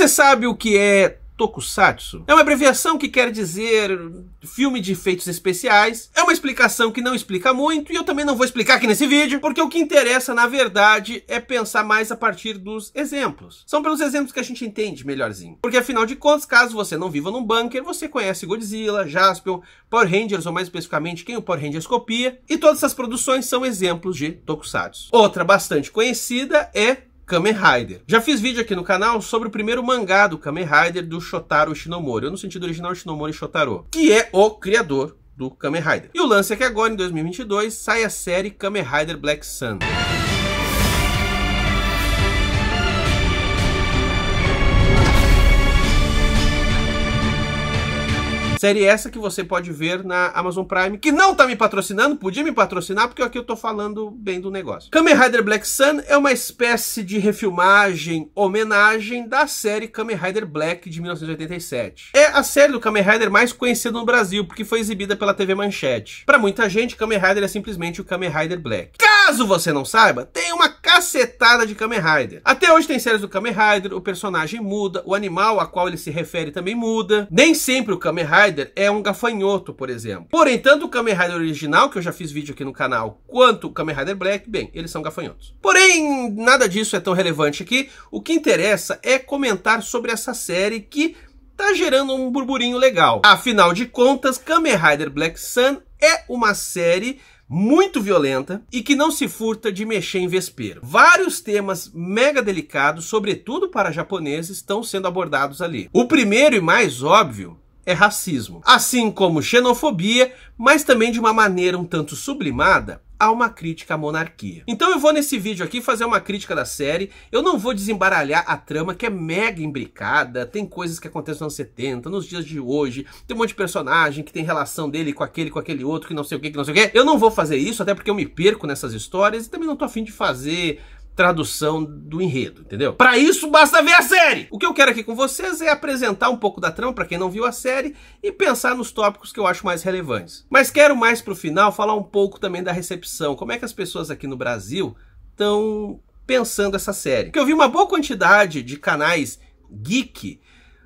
Você sabe o que é Tokusatsu? É uma abreviação que quer dizer filme de efeitos especiais. É uma explicação que não explica muito e eu também não vou explicar aqui nesse vídeo, porque o que interessa, na verdade, é pensar mais a partir dos exemplos. São pelos exemplos que a gente entende melhorzinho. Porque, afinal de contas, caso você não viva num bunker, você conhece Godzilla, Jaspion, Power Rangers, ou mais especificamente, quem o Power Rangers copia, e todas essas produções são exemplos de Tokusatsu. Outra bastante conhecida é Kamen Rider. Já fiz vídeo aqui no canal sobre o primeiro mangá do Kamen Rider do Shotaro Shinomori, ou no sentido original Shinomori Shotaro, que é o criador do Kamen Rider. E o lance é que agora, em 2022, sai a série Kamen Rider Black Sun. Série essa que você pode ver na Amazon Prime, que não tá me patrocinando, podia me patrocinar, porque aqui eu tô falando bem do negócio. Kamen Rider Black Sun é uma espécie de refilmagem, homenagem da série Kamen Rider Black de 1987. É a série do Kamen Rider mais conhecida no Brasil, porque foi exibida pela TV Manchete. Pra muita gente, Kamen Rider é simplesmente o Kamen Rider Black. Caso você não saiba, tem uma cacetada de Kamen Rider. Até hoje tem séries do Kamen Rider, o personagem muda, o animal a qual ele se refere também muda. Nem sempre o Kamen Rider é um gafanhoto, por exemplo. Porém, tanto o Kamen Rider original, que eu já fiz vídeo aqui no canal, quanto o Kamen Rider Black, bem, eles são gafanhotos. Porém, nada disso é tão relevante aqui. O que interessa é comentar sobre essa série que tá gerando um burburinho legal. Afinal de contas, Kamen Rider Black Sun é uma série muito violenta e que não se furta de mexer em vespeiro. Vários temas mega delicados, sobretudo para japoneses, estão sendo abordados ali. O primeiro e mais óbvio é racismo, assim como xenofobia, mas também de uma maneira um tanto sublimada, há uma crítica à monarquia. Então eu vou nesse vídeo aqui fazer uma crítica da série. Eu não vou desembaralhar a trama, que é mega imbricada, tem coisas que acontecem nos anos 70, nos dias de hoje, tem um monte de personagem que tem relação dele com aquele outro, que não sei o que não sei o que. Eu não vou fazer isso, até porque eu me perco nessas histórias e também não tô a fim de fazer tradução do enredo, entendeu? Para isso basta ver a série! O que eu quero aqui com vocês é apresentar um pouco da trama para quem não viu a série e pensar nos tópicos que eu acho mais relevantes. Mas quero mais pro final falar um pouco também da recepção, como é que as pessoas aqui no Brasil estão pensando essa série. Porque eu vi uma boa quantidade de canais geek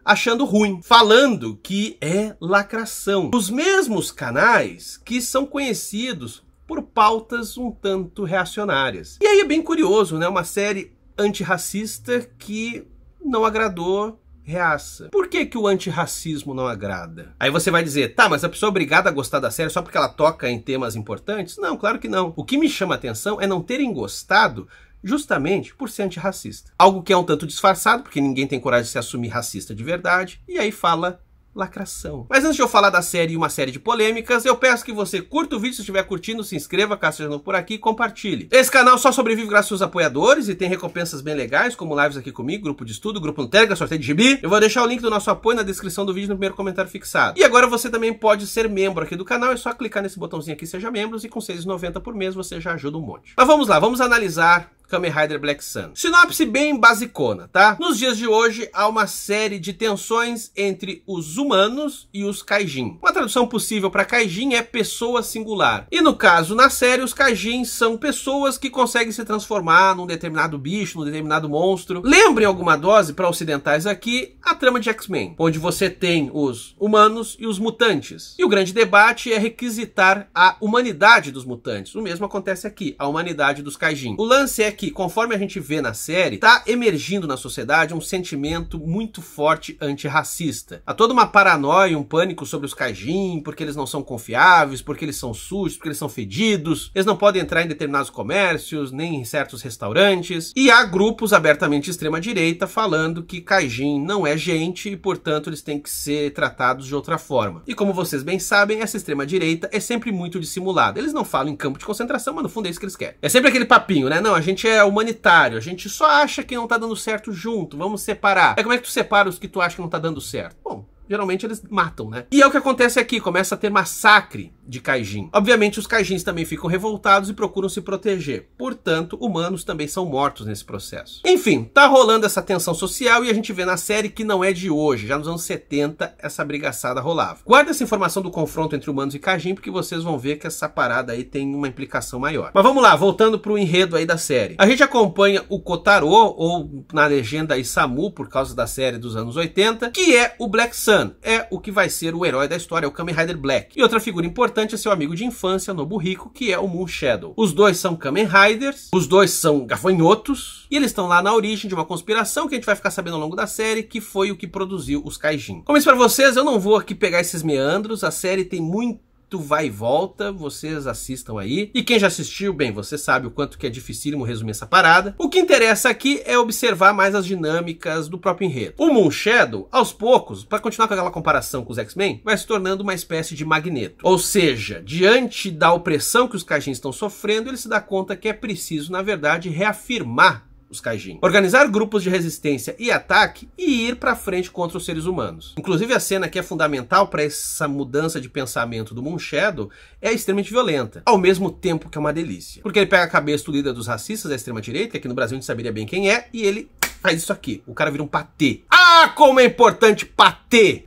achando ruim, falando que é lacração. Os mesmos canais que são conhecidos por pautas um tanto reacionárias. E aí é bem curioso, né? Uma série antirracista que não agradou reaça. Por que que o antirracismo não agrada? Aí você vai dizer, tá, mas a pessoa é obrigada a gostar da série só porque ela toca em temas importantes? Não, claro que não. O que me chama a atenção é não terem gostado justamente por ser antirracista. Algo que é um tanto disfarçado, porque ninguém tem coragem de se assumir racista de verdade, e aí fala lacração. Mas antes de eu falar da série e uma série de polêmicas, eu peço que você curta o vídeo, se estiver curtindo, se inscreva, caso seja novo por aqui, e compartilhe. Esse canal só sobrevive graças aos apoiadores e tem recompensas bem legais, como lives aqui comigo, grupo de estudo, grupo no Telegram, sorteio de gibi. Eu vou deixar o link do nosso apoio na descrição do vídeo no primeiro comentário fixado. E agora você também pode ser membro aqui do canal, é só clicar nesse botãozinho aqui, seja membro, e com R$ 6,90 por mês você já ajuda um monte. Mas vamos lá, vamos analisar Kamen Rider Black Sun. Sinopse bem basicona, tá? Nos dias de hoje há uma série de tensões entre os humanos e os Kaijin. Uma tradução possível para Kaijin é pessoa singular. E no caso, na série, os Kaijin são pessoas que conseguem se transformar num determinado bicho, num determinado monstro. Lembra em alguma dose, para ocidentais aqui, a trama de X-Men, onde você tem os humanos e os mutantes. E o grande debate é requisitar a humanidade dos mutantes. O mesmo acontece aqui, a humanidade dos Kaijin. O lance é que, conforme a gente vê na série, tá emergindo na sociedade um sentimento muito forte antirracista. Há toda uma paranoia, um pânico sobre os Kaijin, porque eles não são confiáveis, porque eles são sujos, porque eles são fedidos, eles não podem entrar em determinados comércios, nem em certos restaurantes. E há grupos abertamente de extrema-direita falando que Kaijin não é gente e, portanto, eles têm que ser tratados de outra forma. E como vocês bem sabem, essa extrema-direita é sempre muito dissimulada. Eles não falam em campo de concentração, mas no fundo é isso que eles querem. É sempre aquele papinho, né? Não, a gente é humanitário, a gente só acha que não tá dando certo junto, vamos separar. Como é que tu separa os que tu acha que não tá dando certo? Bom, geralmente eles matam, né? E é o que acontece aqui, começa a ter massacre de Kaijin. Obviamente os Kaijins também ficam revoltados e procuram se proteger. Portanto, humanos também são mortos nesse processo. Enfim, tá rolando essa tensão social e a gente vê na série que não é de hoje. Já nos anos 70 essa brigaçada rolava. Guarda essa informação do confronto entre humanos e Kaijin porque vocês vão ver que essa parada aí tem uma implicação maior. Mas vamos lá, voltando pro enredo aí da série. A gente acompanha o Kotaro, ou na legenda Isamu, por causa da série dos anos 80, que é o Black Sun. É o que vai ser o herói da história, é o Kamen Rider Black. E outra figura importante é seu amigo de infância, Nobuhiko, que é o Moon Shadow. Os dois são Kamen Riders, os dois são gafanhotos, e eles estão lá na origem de uma conspiração que a gente vai ficar sabendo ao longo da série, que foi o que produziu os Kaijin. Como isso para vocês, eu não vou aqui pegar esses meandros, a série tem muito vai e volta, vocês assistam aí. E quem já assistiu, bem, você sabe o quanto que é dificílimo resumir essa parada. O que interessa aqui é observar mais as dinâmicas do próprio enredo. O Moon Shadow, aos poucos, para continuar com aquela comparação com os X-Men, vai se tornando uma espécie de Magneto. Ou seja, diante da opressão que os Kaijins estão sofrendo, ele se dá conta que é preciso, na verdade, reafirmar os Kaijin, organizar grupos de resistência e ataque e ir pra frente contra os seres humanos. Inclusive a cena que é fundamental para essa mudança de pensamento do Moon Shadow é extremamente violenta, ao mesmo tempo que é uma delícia. Porque ele pega a cabeça do líder dos racistas da extrema direita, que aqui no Brasil a gente saberia bem quem é, e ele faz isso aqui. O cara vira um patê. Ah, como é importante patê!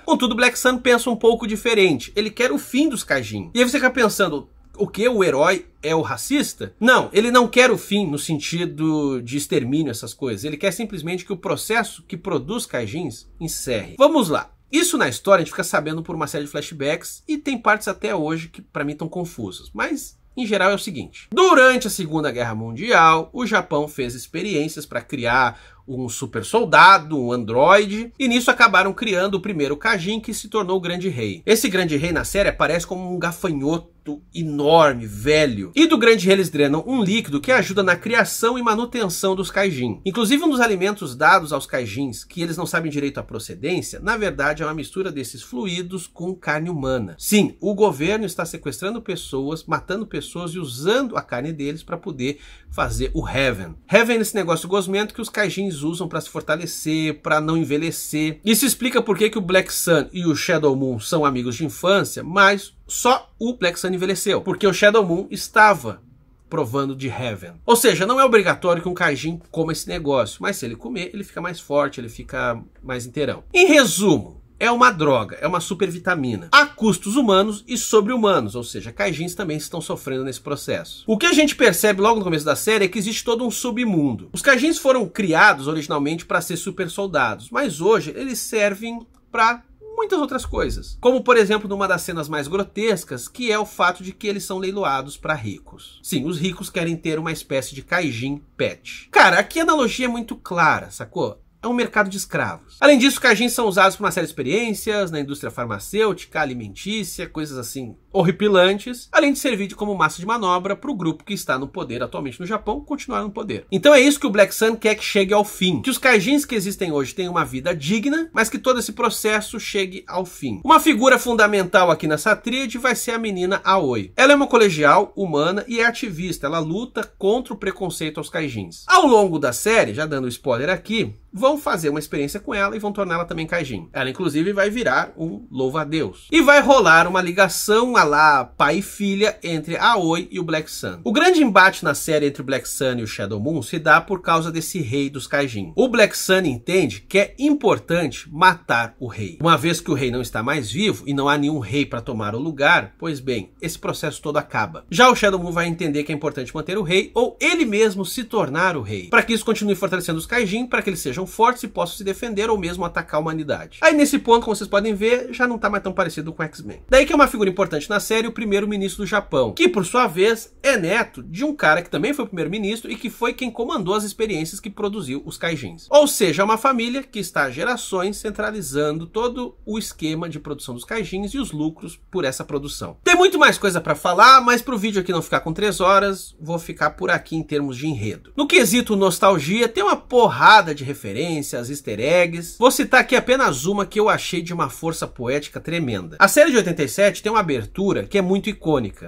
Contudo, Black Sun pensa um pouco diferente. Ele quer o fim dos Kaijin. E aí você fica pensando, o que? O herói é o racista? Não, ele não quer o fim no sentido de extermínio, essas coisas. Ele quer simplesmente que o processo que produz Kaijins encerre. Vamos lá. Isso na história a gente fica sabendo por uma série de flashbacks e tem partes até hoje que pra mim estão confusas. Mas, em geral, é o seguinte. Durante a Segunda Guerra Mundial, o Japão fez experiências para criar um super soldado, um androide, e nisso acabaram criando o primeiro Kaijin, que se tornou o Grande Rei. Esse Grande Rei na série aparece como um gafanhoto enorme, velho. E do Grande Rei eles drenam um líquido que ajuda na criação e manutenção dos Kaijin. Inclusive um dos alimentos dados aos Kaijins, que eles não sabem direito a procedência, na verdade é uma mistura desses fluidos com carne humana. Sim, o governo está sequestrando pessoas, matando pessoas e usando a carne deles para poder fazer o Heaven. Heaven é esse negócio gosmento que os Kaijins usam para se fortalecer, para não envelhecer. Isso explica por que o Black Sun e o Shadow Moon são amigos de infância, mas só o Black Sun envelheceu, porque o Shadow Moon estava provando de Heaven. Ou seja, não é obrigatório que um Kaijin coma esse negócio, mas se ele comer, ele fica mais forte, ele fica mais inteirão. Em resumo, é uma droga, é uma supervitamina, a custos humanos e sobre-humanos, ou seja, Kaijins também estão sofrendo nesse processo. O que a gente percebe logo no começo da série é que existe todo um submundo. Os Kaijins foram criados originalmente para ser super soldados, mas hoje eles servem para muitas outras coisas. Como, por exemplo, numa das cenas mais grotescas, que é o fato de que eles são leiloados para ricos. Sim, os ricos querem ter uma espécie de Kaijin pet. Cara, aqui a analogia é muito clara, sacou? É um mercado de escravos. Além disso, Kaijins são usados por uma série de experiências na indústria farmacêutica, alimentícia, coisas assim horripilantes, além de servir como massa de manobra para o grupo que está no poder atualmente no Japão continuar no poder. Então é isso que o Black Sun quer que chegue ao fim. Que os Kaijins que existem hoje tenham uma vida digna, mas que todo esse processo chegue ao fim. Uma figura fundamental aqui nessa tríade vai ser a menina Aoi. Ela é uma colegial, humana e é ativista. Ela luta contra o preconceito aos Kaijins. Ao longo da série, já dando spoiler aqui, vão fazer uma experiência com ela e vão torná-la também Kaijin. Ela, inclusive, vai virar um louva-a-Deus. E vai rolar uma ligação a lá pai e filha entre a Aoi e o Black Sun. O grande embate na série entre o Black Sun e o Shadow Moon se dá por causa desse rei dos Kaijin. O Black Sun entende que é importante matar o rei. Uma vez que o rei não está mais vivo e não há nenhum rei para tomar o lugar, pois bem, esse processo todo acaba. Já o Shadow Moon vai entender que é importante manter o rei ou ele mesmo se tornar o rei, para que isso continue fortalecendo os Kaijin, para que eles sejam fortes e possam se defender ou mesmo atacar a humanidade. Aí nesse ponto, como vocês podem ver, já não tá mais tão parecido com o X-Men. Daí que é uma figura importante na série, o primeiro-ministro do Japão, que por sua vez é neto de um cara que também foi primeiro-ministro e que foi quem comandou as experiências que produziu os Kaijins. Ou seja, é uma família que está há gerações centralizando todo o esquema de produção dos Kaijins e os lucros por essa produção. Tem muito mais coisa para falar, mas pro vídeo aqui não ficar com 3 horas, vou ficar por aqui em termos de enredo. No quesito nostalgia, tem uma porrada de referências, easter eggs. Vou citar aqui apenas uma que eu achei de uma força poética tremenda. A série de 87 tem uma abertura que é muito icônica.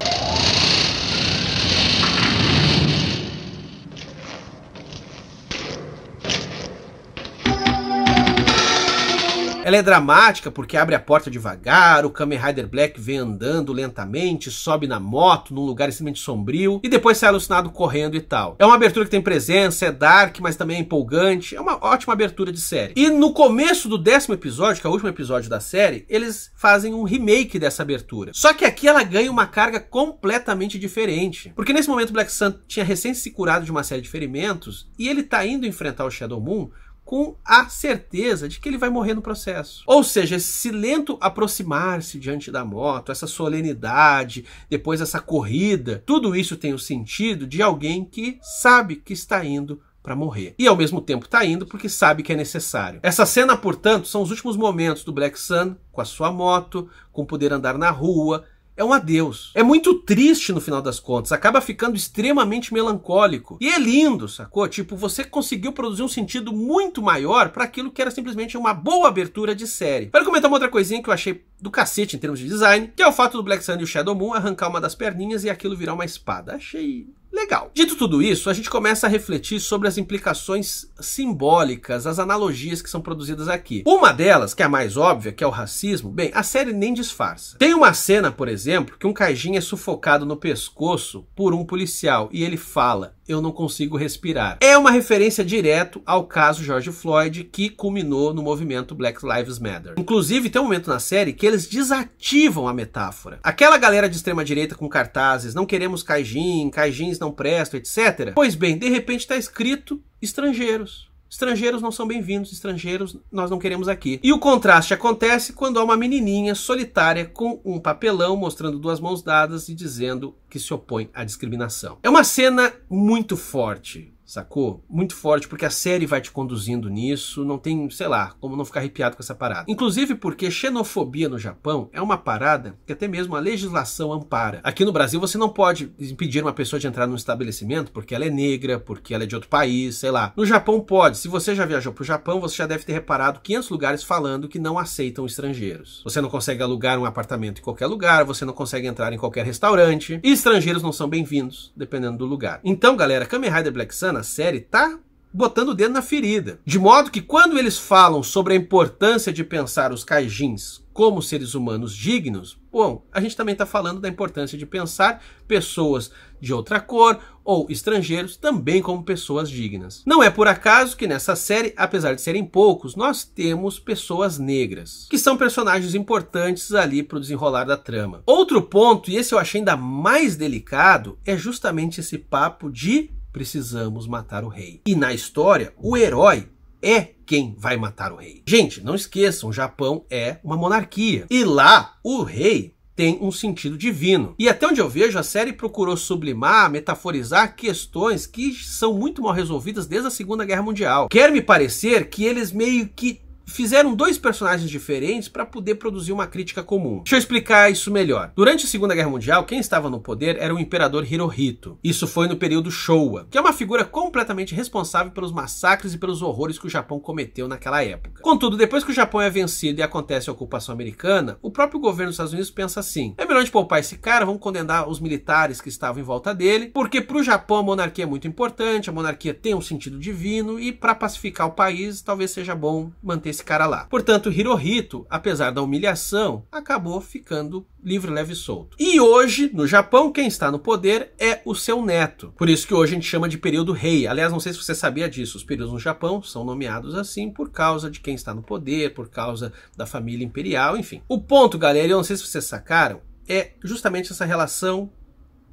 Ela é dramática porque abre a porta devagar, o Kamen Rider Black vem andando lentamente, sobe na moto num lugar extremamente sombrio e depois sai alucinado correndo e tal. É uma abertura que tem presença, é dark, mas também é empolgante, é uma ótima abertura de série. E no começo do 10º episódio, que é o último episódio da série, eles fazem um remake dessa abertura. Só que aqui ela ganha uma carga completamente diferente. Porque nesse momento o Black Sun tinha recém se curado de uma série de ferimentos e ele tá indo enfrentar o Shadow Moon com a certeza de que ele vai morrer no processo. Ou seja, esse lento aproximar-se diante da moto, essa solenidade, depois essa corrida, tudo isso tem o sentido de alguém que sabe que está indo para morrer. E ao mesmo tempo está indo porque sabe que é necessário. Essa cena, portanto, são os últimos momentos do Black Sun com a sua moto, com poder andar na rua. É um adeus. É muito triste no final das contas, acaba ficando extremamente melancólico. E é lindo, sacou? Tipo, você conseguiu produzir um sentido muito maior para aquilo que era simplesmente uma boa abertura de série. Para comentar uma outra coisinha que eu achei do cacete em termos de design, que é o fato do Black Sun e o Shadow Moon arrancar uma das perninhas e aquilo virar uma espada. Achei legal. Dito tudo isso, a gente começa a refletir sobre as implicações simbólicas, as analogias que são produzidas aqui. Uma delas, que é a mais óbvia, que é o racismo, bem, a série nem disfarça. Tem uma cena, por exemplo, que um Kaijin é sufocado no pescoço por um policial e ele fala: "Eu não consigo respirar". É uma referência direto ao caso George Floyd, que culminou no movimento Black Lives Matter. Inclusive, tem um momento na série que eles desativam a metáfora. Aquela galera de extrema direita com cartazes, não queremos Kaijin, Kaijins não prestam, etc. Pois bem, de repente está escrito estrangeiros. Estrangeiros não são bem-vindos, estrangeiros nós não queremos aqui. E o contraste acontece quando há uma menininha solitária com um papelão mostrando duas mãos dadas e dizendo que se opõe à discriminação. É uma cena muito forte, sacou? Muito forte, porque a série vai te conduzindo nisso, não tem, sei lá, como não ficar arrepiado com essa parada. Inclusive porque xenofobia no Japão é uma parada que até mesmo a legislação ampara. Aqui no Brasil você não pode impedir uma pessoa de entrar num estabelecimento porque ela é negra, porque ela é de outro país, sei lá. No Japão pode. Se você já viajou pro Japão, você já deve ter reparado 500 lugares falando que não aceitam estrangeiros. Você não consegue alugar um apartamento em qualquer lugar, você não consegue entrar em qualquer restaurante, e estrangeiros não são bem-vindos, dependendo do lugar. Então, galera, Kamen Rider Black Sun, a série, tá botando o dedo na ferida. De modo que quando eles falam sobre a importância de pensar os Kaijins como seres humanos dignos, bom, a gente também está falando da importância de pensar pessoas de outra cor ou estrangeiros também como pessoas dignas. Não é por acaso que nessa série, apesar de serem poucos, nós temos pessoas negras, que são personagens importantes ali para o desenrolar da trama. Outro ponto, e esse eu achei ainda mais delicado, é justamente esse papo de precisamos matar o rei. E na história, o herói é quem vai matar o rei. Gente, não esqueçam, o Japão é uma monarquia. E lá, o rei tem um sentido divino. E até onde eu vejo, a série procurou sublimar, metaforizar questões que são muito mal resolvidas desde a Segunda Guerra Mundial. Quer me parecer que eles meio que fizeram dois personagens diferentes para poder produzir uma crítica comum. Deixa eu explicar isso melhor. Durante a Segunda Guerra Mundial, quem estava no poder era o imperador Hirohito. Isso foi no período Showa, que é uma figura completamente responsável pelos massacres e pelos horrores que o Japão cometeu naquela época. Contudo, depois que o Japão é vencido e acontece a ocupação americana, o próprio governo dos Estados Unidos pensa assim: é melhor a gente poupar esse cara, vamos condenar os militares que estavam em volta dele, porque para o Japão a monarquia é muito importante, a monarquia tem um sentido divino e para pacificar o país talvez seja bom manter esse cara lá. Portanto, Hirohito, apesar da humilhação, acabou ficando livre, leve e solto. E hoje, no Japão, quem está no poder é o seu neto. Por isso que hoje a gente chama de período Rei. Aliás, não sei se você sabia disso, os períodos no Japão são nomeados assim por causa de quem está no poder, por causa da família imperial, enfim. O ponto, galera, eu não sei se vocês sacaram, é justamente essa relação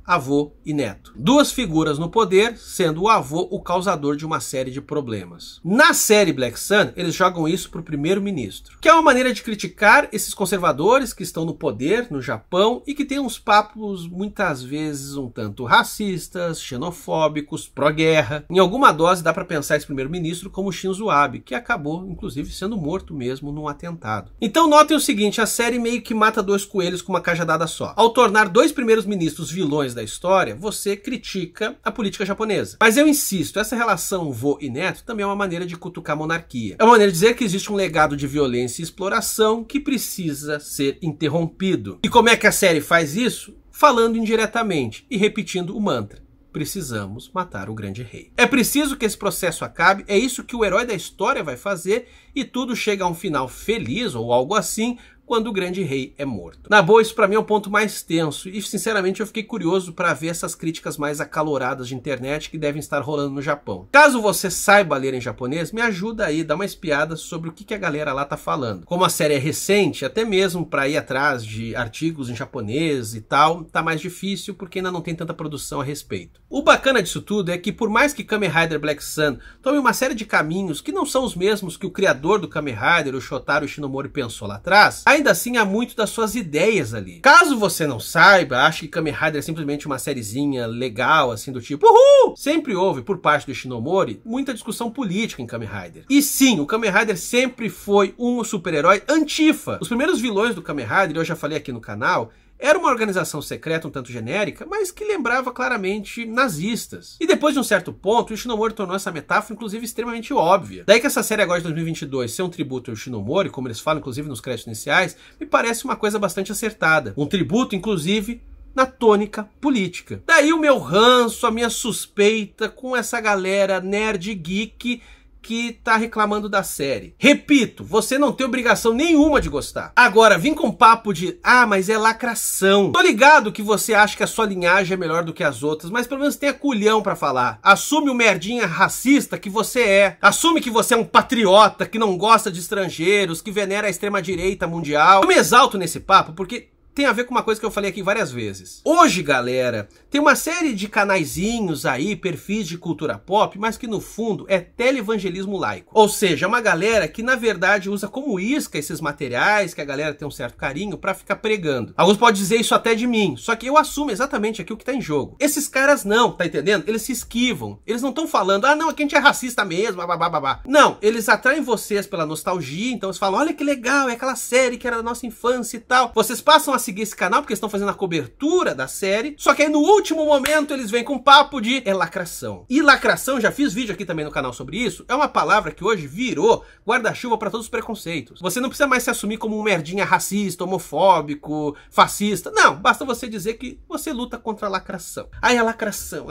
avô e neto. Duas figuras no poder, sendo o avô o causador de uma série de problemas. Na série Black Sun, eles jogam isso pro primeiro-ministro, que é uma maneira de criticar esses conservadores que estão no poder no Japão e que tem uns papos muitas vezes um tanto racistas, xenofóbicos, pró-guerra. Em alguma dose dá para pensar esse primeiro-ministro como Shinzo Abe, que acabou inclusive sendo morto mesmo num atentado. Então notem o seguinte, a série meio que mata dois coelhos com uma cajadada só. Ao tornar dois primeiros ministros vilões da história, você critica a política japonesa. Mas eu insisto, essa relação vô e neto também é uma maneira de cutucar a monarquia. É uma maneira de dizer que existe um legado de violência e exploração que precisa ser interrompido. E como é que a série faz isso? Falando indiretamente e repetindo o mantra: precisamos matar o grande rei. É preciso que esse processo acabe, é isso que o herói da história vai fazer e tudo chega a um final feliz ou algo assim, quando o grande rei é morto. Na boa, isso pra mim é o ponto mais tenso e sinceramente eu fiquei curioso para ver essas críticas mais acaloradas de internet que devem estar rolando no Japão. Caso você saiba ler em japonês, me ajuda aí, dá uma espiada sobre o que a galera lá tá falando. Como a série é recente, até mesmo para ir atrás de artigos em japonês e tal, tá mais difícil porque ainda não tem tanta produção a respeito. O bacana disso tudo é que por mais que Kamen Rider Black Sun tome uma série de caminhos que não são os mesmos que o criador do Kamen Rider, o Shotaro Ishinomori, pensou lá atrás, ainda assim há muito das suas ideias ali. Caso você não saiba, ache que Kamen Rider é simplesmente uma sériezinha legal, assim, do tipo uhul! Sempre houve, por parte do Ishinomori, muita discussão política em Kamen Rider. E sim, o Kamen Rider sempre foi um super-herói antifa. Os primeiros vilões do Kamen Rider, eu já falei aqui no canal, era uma organização secreta um tanto genérica, mas que lembrava claramente nazistas. E depois de um certo ponto, o Ishinomori tornou essa metáfora, inclusive, extremamente óbvia. Daí que essa série agora de 2022 ser um tributo ao Ishinomori, como eles falam, inclusive, nos créditos iniciais, me parece uma coisa bastante acertada. Um tributo, inclusive, na tônica política. Daí o meu ranço, a minha suspeita com essa galera nerd geek que tá reclamando da série. Repito, você não tem obrigação nenhuma de gostar. Agora, vim com papo de, mas é lacração. Tô ligado que você acha que a sua linhagem é melhor do que as outras, mas pelo menos tenha culhão pra falar. Assume o merdinha racista que você é. Assume que você é um patriota, que não gosta de estrangeiros, que venera a extrema-direita mundial. Eu me exalto nesse papo porque tem a ver com uma coisa que eu falei aqui várias vezes. Hoje, galera, tem uma série de canaizinhos aí, perfis de cultura pop, mas que no fundo é televangelismo laico. Ou seja, uma galera que na verdade usa como isca esses materiais, que a galera tem um certo carinho, pra ficar pregando. Alguns podem dizer isso até de mim, só que eu assumo exatamente aqui o que tá em jogo. Esses caras não, tá entendendo? Eles se esquivam. Eles não estão falando, não, aqui a gente é racista mesmo, babá. Não, eles atraem vocês pela nostalgia, então eles falam, olha que legal, é aquela série que era da nossa infância e tal. Vocês passam a seguir esse canal porque eles estão fazendo a cobertura da série, só que aí no último momento eles vêm com papo de lacração. E lacração, já fiz vídeo aqui também no canal sobre isso, é uma palavra que hoje virou guarda-chuva para todos os preconceitos. Você não precisa mais se assumir como um merdinha racista, homofóbico, fascista. Não, basta você dizer que você luta contra a lacração. Aí a lacração.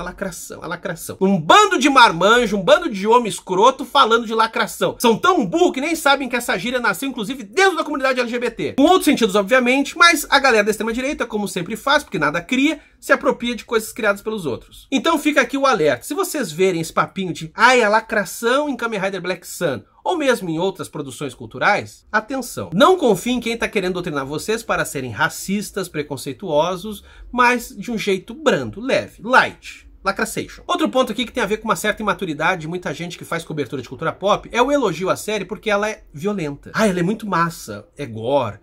Um bando de marmanjo, um bando de homem escroto falando de lacração. São tão burros que nem sabem que essa gíria nasceu inclusive dentro da comunidade LGBT. Com outros sentidos, obviamente, mas a galera da extrema-direita, como sempre faz, porque nada cria, se apropria de coisas criadas pelos outros. Então fica aqui o alerta. Se vocês verem esse papinho de a lacração em Kamen Rider Black Sun, ou mesmo em outras produções culturais, atenção. Não confie em quem está querendo doutrinar vocês para serem racistas, preconceituosos, mas de um jeito brando, leve, light. Lacração. Outro ponto aqui que tem a ver com uma certa imaturidade de muita gente que faz cobertura de cultura pop é o elogio à série porque ela é violenta. Ela é muito massa, é gore,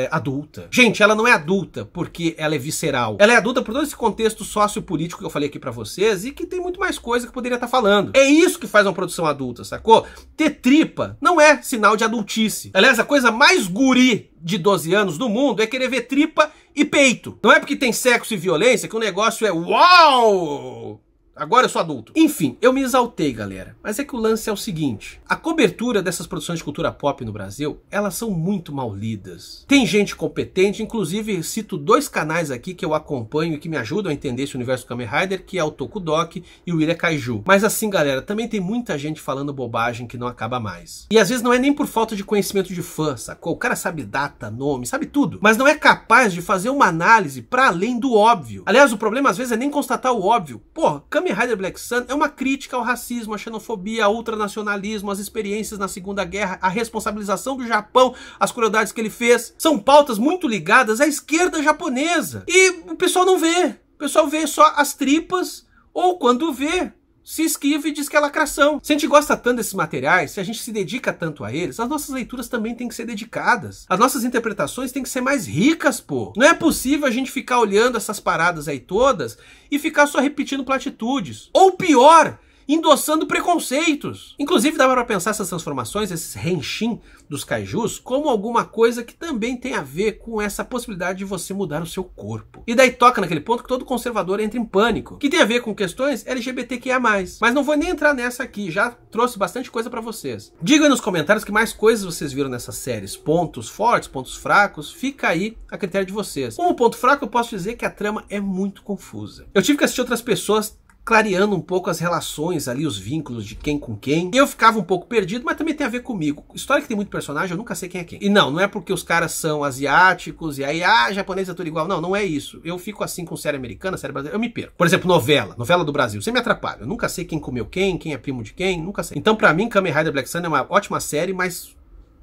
adulta. Gente, ela não é adulta porque ela é visceral. Ela é adulta por todo esse contexto sociopolítico que eu falei aqui pra vocês e que tem muito mais coisa que poderia estar falando. É isso que faz uma produção adulta, sacou? Ter tripa não é sinal de adultice. Aliás, a coisa mais guri de 12 anos do mundo é querer ver tripa e peito. Não é porque tem sexo e violência que o negócio é uau! Agora eu sou adulto. Enfim, eu me exaltei, galera. Mas é que o lance é o seguinte. A cobertura dessas produções de cultura pop no Brasil, elas são muito mal lidas. Tem gente competente, inclusive cito dois canais aqui que eu acompanho e que me ajudam a entender esse universo do Kamen Rider, que é o Tokudok e o Ira Kaiju. Mas assim, galera, também tem muita gente falando bobagem que não acaba mais. E às vezes não é nem por falta de conhecimento de fã, sacou? O cara sabe data, nome, sabe tudo. Mas não é capaz de fazer uma análise para além do óbvio. Aliás, o problema às vezes é nem constatar o óbvio. Pô, Kamen Rider Black Sun é uma crítica ao racismo, à xenofobia, ao ultranacionalismo, às experiências na Segunda Guerra, à responsabilização do Japão, às crueldades que ele fez. São pautas muito ligadas à esquerda japonesa. E o pessoal não vê. O pessoal vê só as tripas, ou quando vê, se esquiva e diz que é lacração. Se a gente gosta tanto desses materiais, se a gente se dedica tanto a eles, as nossas leituras também têm que ser dedicadas. As nossas interpretações têm que ser mais ricas, pô. Não é possível a gente ficar olhando essas paradas aí todas e ficar só repetindo platitudes. Ou pior, endossando preconceitos. Inclusive dava para pensar essas transformações, esses henshin dos kaijus, como alguma coisa que também tem a ver com essa possibilidade de você mudar o seu corpo. E daí toca naquele ponto que todo conservador entra em pânico, que tem a ver com questões LGBTQIA+. Mas não vou nem entrar nessa aqui, já trouxe bastante coisa para vocês. Digam aí nos comentários que mais coisas vocês viram nessas séries, pontos fortes, pontos fracos, fica aí a critério de vocês. Como ponto fraco eu posso dizer que a trama é muito confusa. Eu tive que assistir outras pessoas clareando um pouco as relações ali, os vínculos de quem com quem. E eu ficava um pouco perdido, mas também tem a ver comigo. História que tem muito personagem, eu nunca sei quem é quem. E não é porque os caras são asiáticos e aí, japonês é tudo igual. Não é isso. Eu fico assim com série americana, série brasileira, eu me perco. Por exemplo, novela do Brasil, você me atrapalha. Eu nunca sei quem comeu quem é primo de quem, nunca sei. Então, pra mim, Kamen Rider Black Sun é uma ótima série, mas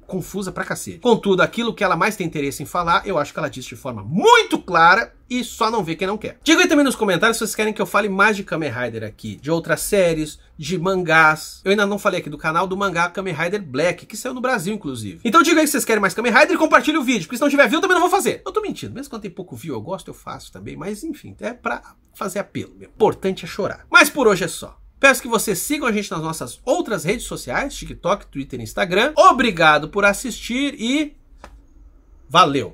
confusa pra cacete. Contudo, aquilo que ela mais tem interesse em falar, eu acho que ela diz de forma muito clara e só não vê quem não quer. Diga aí também nos comentários se vocês querem que eu fale mais de Kamen Rider aqui, de outras séries, de mangás. Eu ainda não falei aqui do canal do mangá Kamen Rider Black, que saiu no Brasil, inclusive. Então diga aí se vocês querem mais Kamen Rider e compartilhe o vídeo, porque se não tiver view, eu também não vou fazer. Eu tô mentindo, mesmo quando tem pouco view, eu gosto, eu faço também, mas enfim, é pra fazer apelo mesmo. Importante é chorar. Mas por hoje é só. Peço que vocês sigam a gente nas nossas outras redes sociais, TikTok, Twitter e Instagram. Obrigado por assistir e valeu!